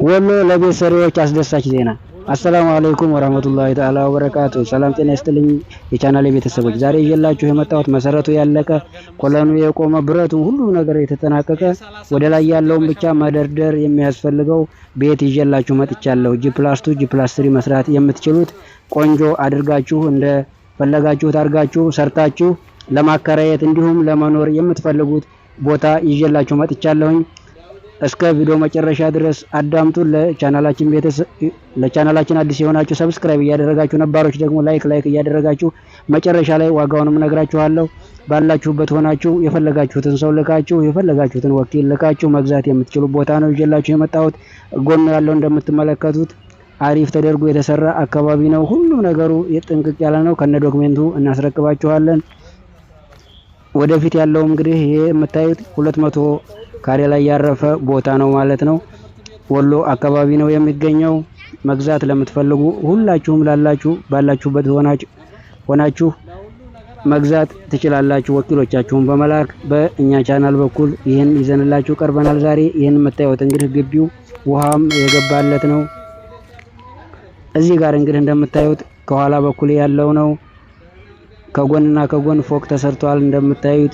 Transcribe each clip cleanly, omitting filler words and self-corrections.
ወሎ ለቤት ሰሪዎች አስደሳች ዜና። አሰላሙ አለይኩም ወራህመቱላሂ ተዓላ ወበረካቱ። ሰላም ጤና ይስጥልኝ የቻናሌ ቤተሰቦች፣ ዛሬ ይዤላችሁ የመጣሁት መሰረቱ ያለቀ ኮለኑ የቆመ ብረቱ ሁሉ ነገር የተጠናቀቀ ወደ ላይ ያለውን ብቻ መደርደር የሚያስፈልገው ቤት ይዤላችሁ መጥቻለሁ። G+2 G+3 መስራት የምትችሉት ቆንጆ አድርጋችሁ እንደ ፈለጋችሁት አድርጋችሁ ሰርታችሁ ለማከራየት እንዲሁም ለመኖር የምትፈልጉት ቦታ ይዤላችሁ መጥቻለሁኝ። እስከ ቪዲዮ መጨረሻ ድረስ አዳምጡ። ለቻናላችን አዲስ የሆናችሁ ሰብስክራይብ እያደረጋችሁ ነባሮች ደግሞ ላይክ እያደረጋችሁ መጨረሻ ላይ ዋጋውንም ነግራችኋለሁ። ባላችሁበት ሆናችሁ የፈለጋችሁትን ሰው ልካችሁ የፈለጋችሁትን ወኪል ልካችሁ መግዛት የምትችሉ ቦታ ነው ይዤላችሁ የመጣሁት። ጎን ያለው እንደምትመለከቱት አሪፍ ተደርጎ የተሰራ አካባቢ ነው። ሁሉም ነገሩ ጥንቅቅ ያለ ነው። ከነ ዶክሜንቱ እናስረክባችኋለን። ወደፊት ያለው እንግዲህ ይሄ የምታዩት 200 ካሬ ላይ ያረፈ ቦታ ነው ማለት ነው። ወሎ አካባቢ ነው የሚገኘው። መግዛት ለምትፈልጉ ሁላችሁም ላላችሁ ባላችሁበት ሆናችሁ መግዛት ትችላላችሁ። ወኪሎቻችሁን በመላክ በእኛ ቻናል በኩል ይህን ይዘንላችሁ ቀርበናል። ዛሬ ይህን የምታዩት እንግዲህ ግቢው ውሃም የገባለት ነው። እዚህ ጋር እንግዲህ እንደምታዩት ከኋላ በኩል ያለው ነው። ከጎንና ከጎን ፎቅ ተሰርቷል። እንደምታዩት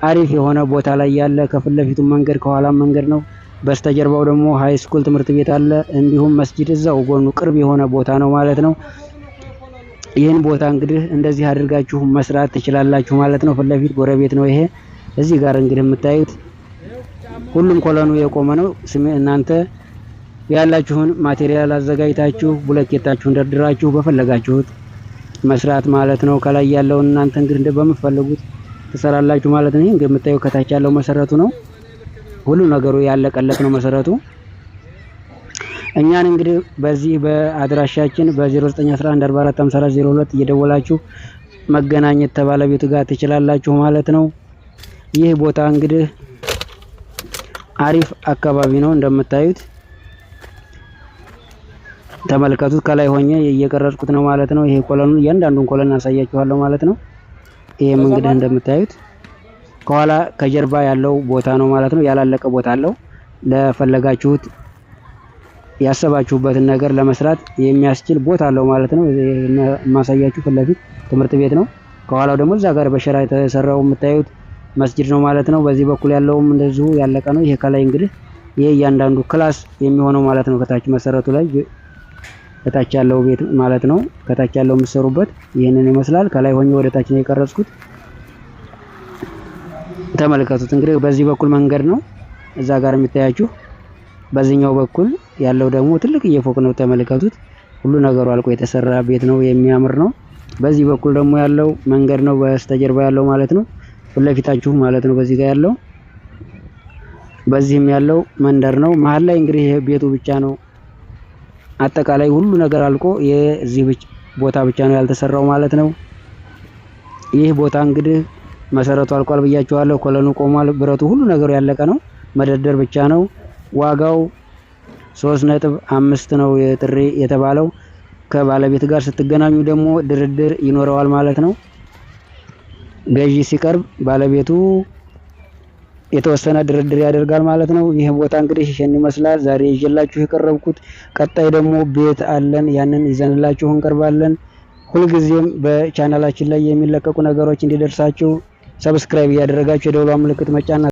አሪፍ የሆነ ቦታ ላይ ያለ ከፊት ለፊቱ መንገድ ከኋላም መንገድ ነው። በስተጀርባው ደግሞ ሃይ ስኩል ትምህርት ቤት አለ። እንዲሁም መስጂድ እዛው ጎኑ ቅርብ የሆነ ቦታ ነው ማለት ነው። ይህን ቦታ እንግዲህ እንደዚህ አድርጋችሁ መስራት ትችላላችሁ ማለት ነው። ፊት ለፊት ጎረቤት ነው ይሄ። እዚህ ጋር እንግዲህ የምታዩት ሁሉም ኮለኑ የቆመ ነው። እናንተ ያላችሁን ማቴሪያል አዘጋጅታችሁ ብሎኬታችሁን ደርድራችሁ በፈለጋችሁት መስራት ማለት ነው። ከላይ ያለውን እናንተ እንግዲህ በመፈለጉት ትሰራላችሁ ማለት ነው። ይሄ እንግዲህ የምታዩት ከታች ያለው መሰረቱ ነው። ሁሉ ነገሩ ያለቀለት ነው መሰረቱ። እኛን እንግዲህ በዚህ በአድራሻችን በ0911445402 እየደወላችሁ መገናኘት ከባለቤቱ ጋር ትችላላችሁ ማለት ነው። ይህ ቦታ እንግዲህ አሪፍ አካባቢ ነው እንደምታዩት ተመልከቱት። ከላይ ሆኜ እየቀረጽኩት ነው ማለት ነው። ይሄ ኮለኑ እያንዳንዱን ኮለን አሳያችኋለሁ ማለት ነው። ይሄም እንግዲህ እንደምታዩት ከኋላ ከጀርባ ያለው ቦታ ነው ማለት ነው። ያላለቀ ቦታ አለው። ለፈለጋችሁት ያሰባችሁበትን ነገር ለመስራት የሚያስችል ቦታ አለው ማለት ነው። ማሳያችሁ ፊት ለፊት ትምህርት ቤት ነው። ከኋላው ደግሞ እዛ ጋር በሸራ የተሰራው የምታዩት መስጂድ ነው ማለት ነው። በዚህ በኩል ያለውም እንደዚሁ ያለቀ ነው። ይሄ ከላይ እንግዲህ ይሄ እያንዳንዱ ክላስ የሚሆነው ማለት ነው። ከታች መሰረቱ ላይ ከታች ያለው ቤት ማለት ነው። ከታች ያለው የምትሰሩበት ይሄንን ይመስላል። ከላይ ሆኜ ወደ ታች ነው የቀረጽኩት። ተመልከቱት እንግዲህ በዚህ በኩል መንገድ ነው እዛ ጋር የሚታያችሁ። በዚህኛው በኩል ያለው ደግሞ ትልቅ የፎቅ ነው። ተመልከቱት። ሁሉ ነገሩ አልቆ የተሰራ ቤት ነው። የሚያምር ነው። በዚህ በኩል ደግሞ ያለው መንገድ ነው። በስተጀርባ ያለው ማለት ነው። ፊት ለፊታችሁ ማለት ነው። በዚህ ጋር ያለው በዚህም ያለው መንደር ነው። መሀል ላይ እንግዲህ ቤቱ ብቻ ነው። አጠቃላይ ሁሉ ነገር አልቆ የዚህ ቦታ ብቻ ነው ያልተሰራው ማለት ነው። ይህ ቦታ እንግዲህ መሰረቱ አልቋል ብያችኋለሁ። ኮለኑ ቆሟል። ብረቱ ሁሉ ነገሩ ያለቀ ነው። መደርደር ብቻ ነው። ዋጋው 3.5 ነው የጥሪ የተባለው። ከባለቤት ጋር ስትገናኙ ደግሞ ድርድር ይኖረዋል ማለት ነው። ገዢ ሲቀርብ ባለቤቱ የተወሰነ ድርድር ያደርጋል ማለት ነው። ይህ ቦታ እንግዲህ ይሄን ይመስላል ዛሬ ይዤላችሁ የቀረብኩት። ቀጣይ ደግሞ ቤት አለን፣ ያንን ይዘንላችሁ እንቀርባለን። ሁልጊዜም በቻናላችን ላይ የሚለቀቁ ነገሮች እንዲደርሳችሁ ሰብስክራይብ እያደረጋችሁ የደወሏን ምልክት መጫን